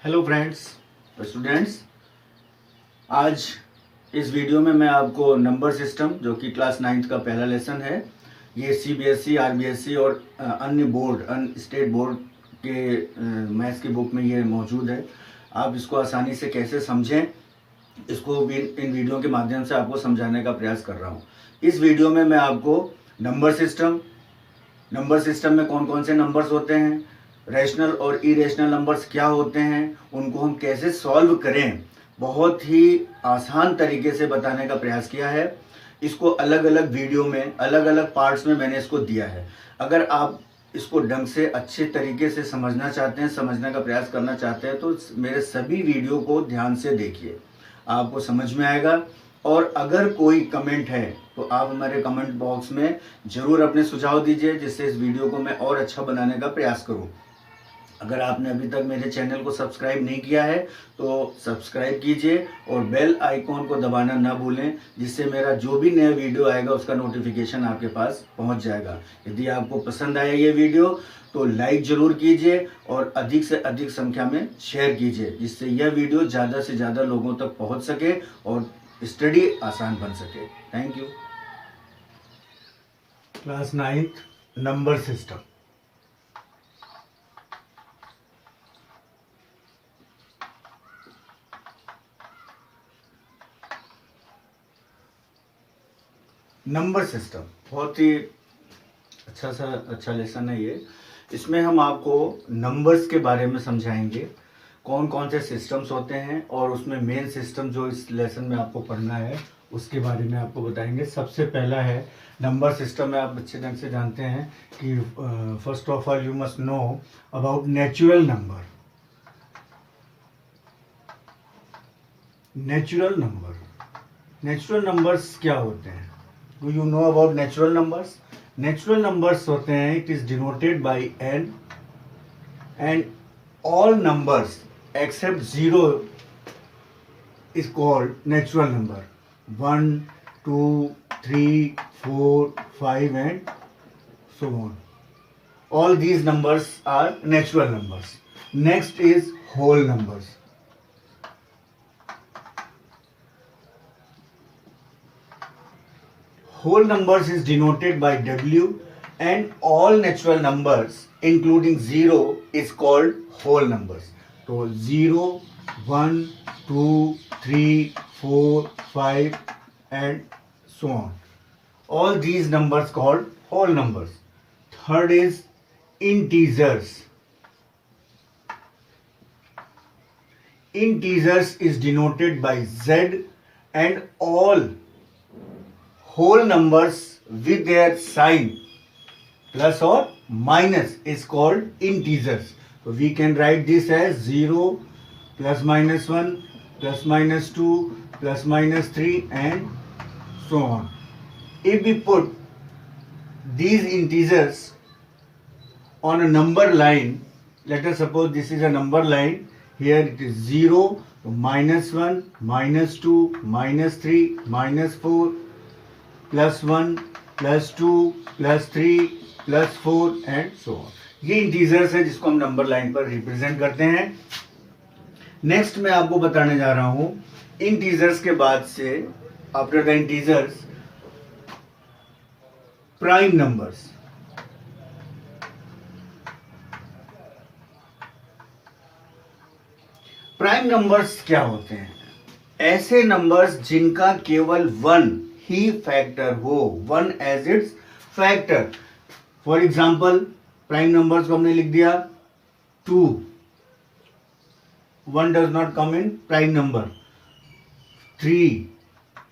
Hello friends, students. आज इस video में मैं आपको नंबर सिस्टम, जो कि क्लास 9th का पहला लेसन है, ये CBSE, RBSE और अन्य स्टेट बोर्ड के मैथ्स की बुक में ये मौजूद है। आप इसको आसानी से कैसे समझें, इसको भी इन वीडियो के माध्यम से आपको समझाने का प्रयास कर रहा हूँ। इस वीडियो में मैं आपको नंबर सिस्टम में कौन कौन से नंबर्स होते हैं, रैशनल और इरेशनल नंबर्स क्या होते हैं, उनको हम कैसे सॉल्व करें, बहुत ही आसान तरीके से बताने का प्रयास किया है। इसको अलग अलग वीडियो में, अलग अलग पार्ट्स में मैंने इसको दिया है। अगर आप इसको ढंग से अच्छे तरीके से समझना चाहते हैं, समझने का प्रयास करना चाहते हैं, तो मेरे सभी वीडियो को ध्यान से देखिए, आपको समझ में आएगा। और अगर कोई कमेंट है तो आप हमारे कमेंट बॉक्स में ज़रूर अपने सुझाव दीजिए, जिससे इस वीडियो को मैं और अच्छा बनाने का प्रयास करूं। अगर आपने अभी तक मेरे चैनल को सब्सक्राइब नहीं किया है तो सब्सक्राइब कीजिए और बेल आइकॉन को दबाना ना भूलें, जिससे मेरा जो भी नया वीडियो आएगा उसका नोटिफिकेशन आपके पास पहुंच जाएगा। यदि आपको पसंद आया ये वीडियो तो लाइक ज़रूर कीजिए और अधिक से अधिक संख्या में शेयर कीजिए, जिससे यह वीडियो ज़्यादा से ज़्यादा लोगों तक पहुँच सके और स्टडी आसान बन सके। Thank you. Class 9th number system. Number system बहुत ही अच्छा लेसन है ये। इसमें हम आपको नंबर्स के बारे में समझाएंगे, कौन कौन से सिस्टम्स होते हैं, और उसमें मेन सिस्टम जो इस लेसन में आपको पढ़ना है उसके बारे में आपको बताएंगे। सबसे पहला है नंबर सिस्टम में, आप अच्छे ढंग से जानते हैं कि first of all you must know about natural number. Natural numbers क्या होते हैं? Do you know about natural numbers? Natural numbers होते हैं, it is denoted by n, and all numbers except 0 is called natural number. 1, 2, 3, 4, 5 and so on. All these numbers are natural numbers. Next is whole numbers. Whole numbers is denoted by W, and all natural numbers including 0 is called whole numbers. So 0, 1, 2, 3, 4, 5 and so on. All these numbers called whole numbers. Third is integers. Integers is denoted by Z, and all whole numbers with their sign plus or minus is called integers. So we can write this as 0, plus minus 1, plus minus 2, plus minus 3 and so on. If we put these integers on a number line, let us suppose this is a number line, here it is 0, minus 1, minus 2, minus 3, minus 4, plus 1, plus 2, plus 3, plus 4 and so on. ये integers है जिसको हम number line पर represent करते हैं। Next मैं आपको बताने जा रहा हूं इंटीजर्स के बाद से, after the integers, prime numbers. Prime numbers क्या होते हैं? ऐसे नंबर्स जिनका केवल 1 ही फैक्टर हो, 1 as it's factor. For example, prime numbers को हमने लिख दिया 2, 1 does not come in prime number. 3,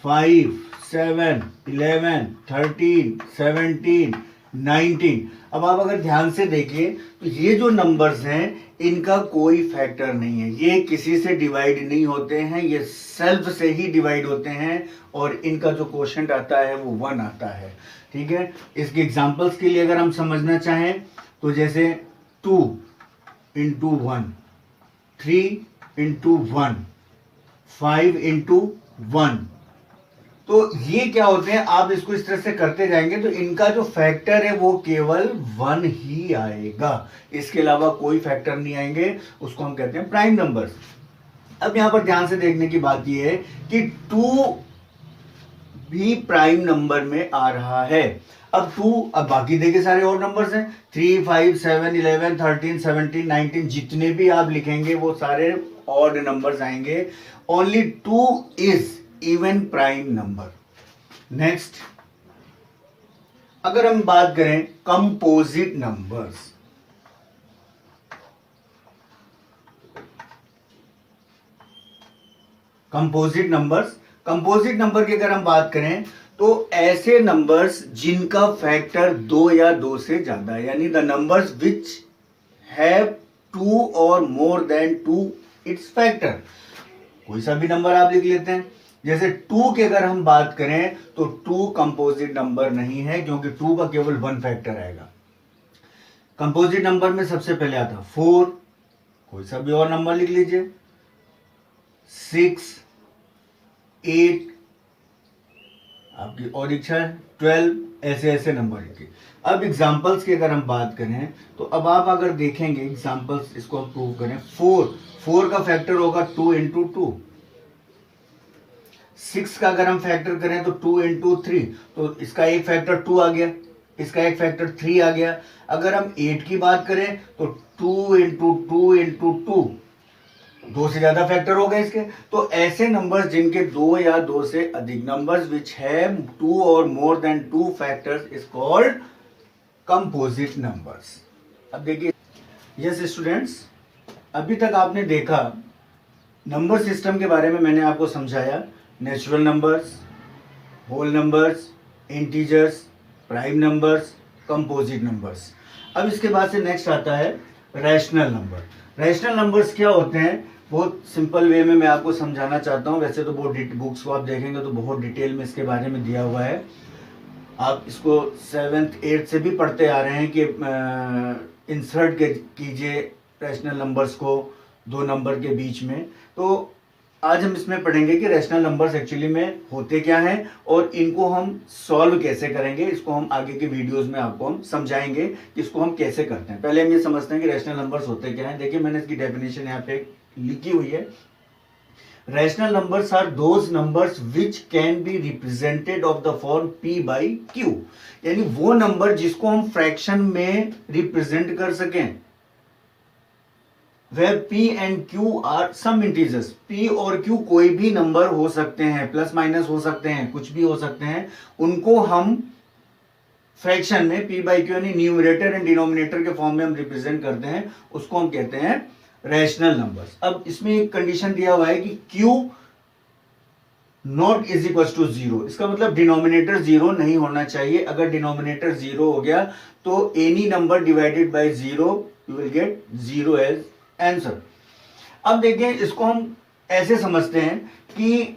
5, 7, 11, 13, 17, 19। अब आप अगर ध्यान से देखिए तो ये जो नंबर्स हैं इनका कोई फैक्टर नहीं है, ये किसी से डिवाइड नहीं होते हैं, ये सेल्फ से ही डिवाइड होते हैं, और इनका जो कोशेंट आता है वो 1 आता है। ठीक है, इसके एग्जांपल्स के लिए अगर हम समझना चाहें तो जैसे 2 इंटू 1, 3 इंटू 1, 5 इंटू 1, तो ये क्या होते हैं, आप इसको इस तरह से करते जाएंगे तो इनका जो फैक्टर है वो केवल 1 ही आएगा, इसके अलावा कोई फैक्टर नहीं आएंगे, उसको हम कहते हैं प्राइम नंबर्स। अब यहां पर ध्यान से देखने की बात यह है कि 2 भी प्राइम नंबर में आ रहा है। अब 2, अब बाकी देखिए सारे और नंबर्स हैं, 3, 5, 7, 11, 13, 17, 19, जितने भी आप लिखेंगे वो सारे ऑड नंबर्स आएंगे। Only 2 is even prime number. Next, अगर हम बात करें कंपोजिट नंबर्स, कंपोजिट नंबर की अगर हम बात करें तो ऐसे नंबर्स जिनका फैक्टर 2 या 2 से ज्यादा है, यानी द नंबर्स विच हैव 2 और मोर देन 2 इट्स फैक्टर। कोई सा भी नंबर आप लिख लेते हैं, जैसे 2 की अगर हम बात करें तो 2 कंपोजिट नंबर नहीं है, क्योंकि 2 का केवल 1 फैक्टर आएगा। कंपोजिट नंबर में सबसे पहले आता 4, कोई सा भी और नंबर लिख लीजिए, 6, 8, आपकी और इच्छा है 12, ऐसे ऐसे नंबर लिखिए। अब एग्जांपल्स की अगर हम बात करें तो अब आप अगर देखेंगे एग्जांपल्स, इसको आप प्रूव करें, 4 का फैक्टर होगा 2 इंटू 2। 6 का अगर हम फैक्टर करें तो 2 इंटू 3, तो इसका एक फैक्टर 2 आ गया, इसका एक फैक्टर 3 आ गया। अगर हम 8 की बात करें तो 2 इंटू 2 इंटू 2, 2 से ज्यादा फैक्टर हो गए इसके। तो ऐसे नंबर्स जिनके 2 या 2 से अधिक, नंबर्स विच हैव 2 और more than 2 factors is called composite numbers. अब देखिए, यस स्टूडेंट्स, अभी तक आपने देखा नंबर सिस्टम के बारे में, मैंने आपको समझाया natural numbers, whole numbers, integers, prime numbers, composite numbers. अब इसके बाद से नेक्स्ट आता है रैशनल नंबर। रैशनल नंबर्स क्या होते हैं, बहुत सिंपल वे में मैं आपको समझाना चाहता हूँ। वैसे तो बहुत बुक्स को आप देखेंगे तो बहुत डिटेल में इसके बारे में दिया हुआ है, आप इसको 7th 8th से भी पढ़ते आ रहे हैं कि इंसर्ट कीजिए रैशनल नंबर्स को 2 नंबर के बीच में। तो आज हम इसमें पढ़ेंगे कि रैशनल नंबर्स एक्चुअली में होते क्या हैं और इनको हम सॉल्व कैसे करेंगे। इसको हम आगे के वीडियोस में आपको हम समझाएंगे कि इसको हम कैसे करते हैं। पहले हम ये समझते हैं कि रैशनल नंबर्स होते क्या हैं। देखिए, मैंने इसकी डेफिनेशन यहाँ पे लिखी हुई है। Rational numbers are those numbers which can be represented of the form p by q, यानी वो नंबर जिसको हम फ्रैक्शन में रिप्रेजेंट कर सकें। where p and q are some integers, p और q कोई भी नंबर हो सकते हैं, प्लस माइनस हो सकते हैं, कुछ भी हो सकते हैं, उनको हम फ्रैक्शन में p बाई q यानी न्यूमरेटर एंड डिनोमिनेटर के फॉर्म में हम रिप्रेजेंट करते हैं, उसको हम कहते हैं रैशनल नंबर्स। अब इसमें एक कंडीशन दिया हुआ है कि q not is equal to 0, इसका मतलब डिनोमिनेटर 0 नहीं होना चाहिए। अगर डिनोमिनेटर 0 हो गया तो any number divided by 0 you will get 0 as answer. अब देखें, इसको हम ऐसे समझते हैं कि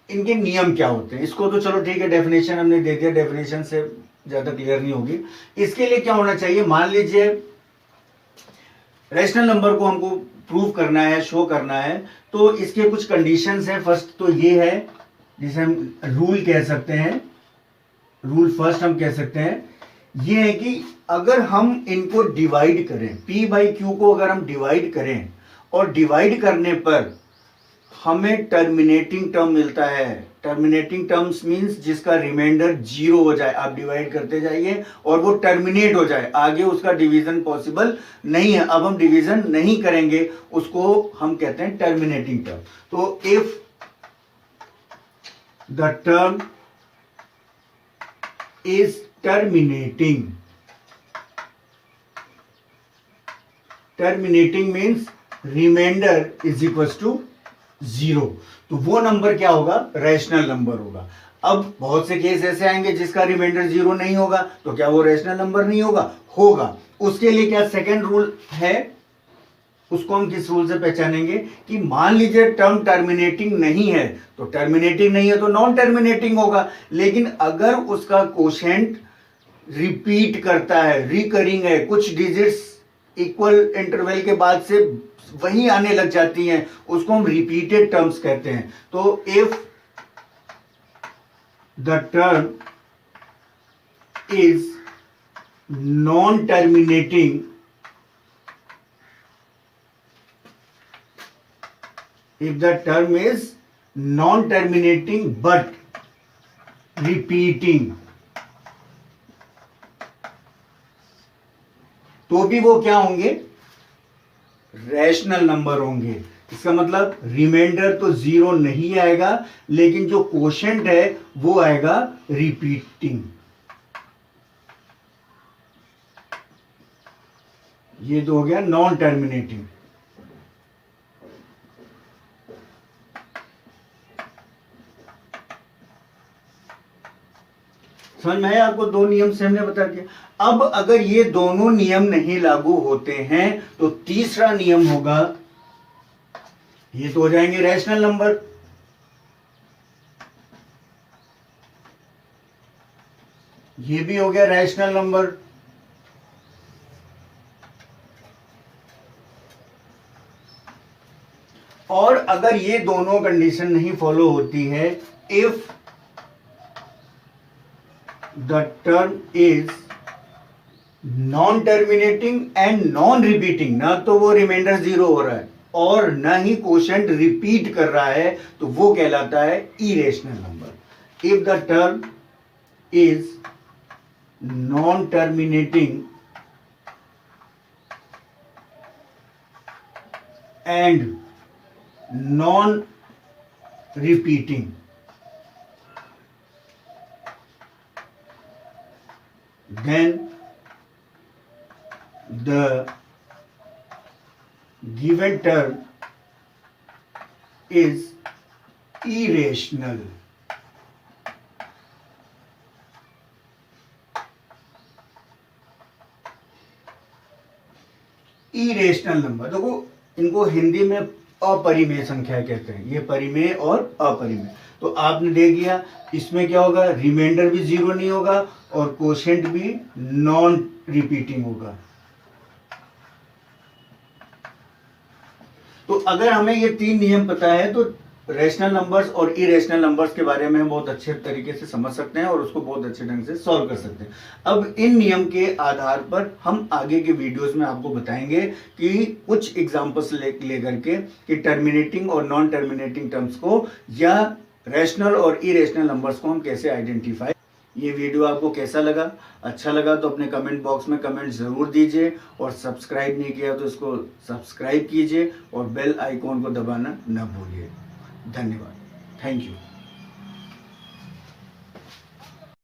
इनके नियम क्या होते हैं। इसको तो चलो ठीक है, डेफिनेशन हमने दे दिया, डेफिनेशन से ज्यादा क्लियर नहीं होगी। इसके लिए क्या होना चाहिए, मान लीजिए रैशनल नंबर को हमको प्रूव करना है, शो करना है, तो इसके कुछ कंडीशंस हैं। फर्स्ट तो ये है जिसे हम रूल कह सकते हैं, रूल फर्स्ट हम कह सकते हैं, ये है कि अगर हम इनको डिवाइड करें, p बाई क्यू को अगर हम डिवाइड करें और डिवाइड करने पर हमें टर्मिनेटिंग टर्म मिलता है। टर्मिनेटिंग टर्म्स मींस जिसका रिमाइंडर 0 हो जाए, आप डिवाइड करते जाइए और वो टर्मिनेट हो जाए, आगे उसका डिवीजन पॉसिबल नहीं है। अब हम डिवीजन नहीं करेंगे, उसको हम कहते हैं टर्मिनेटिंग टर्म। तो if the term is terminating means remainder is equals to 0, तो वो नंबर क्या होगा, रैशनल नंबर होगा। अब बहुत से केस ऐसे आएंगे जिसका रिमाइंडर 0 नहीं होगा, तो क्या वो रैशनल नंबर नहीं होगा, होगा। उसके लिए क्या सेकंड रूल है, उसको हम किस रूल से पहचानेंगे कि मान लीजिए टर्म टर्मिनेटिंग नहीं है, तो टर्मिनेटिंग नहीं है तो नॉन टर्मिनेटिंग होगा। लेकिन अगर उसका कोशेंट रिपीट करता है, रिकरिंग है, कुछ डिजिट्स इक्वल इंटरवल के बाद से वही आने लग जाती हैं, उसको हम रिपीटेड टर्म्स कहते हैं। तो if the term is non-terminating if the term is non-terminating but repeating, तो भी वो क्या होंगे, रैशनल नंबर होंगे। इसका मतलब रिमाइंडर तो 0 नहीं आएगा, लेकिन जो कोशेंट है वो आएगा रिपीटिंग। ये तो हो गया नॉन टर्मिनेटिंग। समझ में आया आपको? दो नियम से हमने बता दिया। अब अगर ये दोनों नियम नहीं लागू होते हैं तो तीसरा नियम होगा, ये तो हो जाएंगे रैशनल नंबर। ये भी हो गया रैशनल नंबर। और अगर ये दोनों कंडीशन नहीं फॉलो होती है, if the term is non terminating and non repeating, ना तो वो रिमाइंडर 0 हो रहा है और ना ही कोशेंट रिपीट कर रहा है, तो वो कहलाता है irrational number. If the term is non terminating and non repeating, then the given term is irrational। Irrational number, देखो इनको हिंदी में अपरिमेय संख्या कहते हैं, ये परिमेय और अपरिमेय। तो आपने देख लिया, इसमें क्या होगा, रिमाइंडर भी 0 नहीं होगा और कोशेंट भी नॉन रिपीटिंग होगा। तो अगर हमें ये 3 नियम पता है तो रैशनल नंबर्स और इरेशनल नंबर्स के बारे में हम बहुत अच्छे तरीके से समझ सकते हैं और उसको बहुत अच्छे ढंग से सॉल्व कर सकते हैं। अब इन नियम के आधार पर हम आगे के वीडियोस में आपको बताएंगे कि कुछ एग्जांपल्स लेकर के कि टर्मिनेटिंग और नॉन टर्मिनेटिंग टर्म्स को या रैशनल और इरेशनल नंबर्स को हम कैसे आइडेंटिफाई। ये वीडियो आपको कैसा लगा? अच्छा लगा तो अपने कमेंट बॉक्स में कमेंट ज़रूर दीजिए और सब्सक्राइब नहीं किया तो इसको सब्सक्राइब कीजिए और बेल आइकॉन को दबाना न भूलिए। धन्यवाद। Thank you.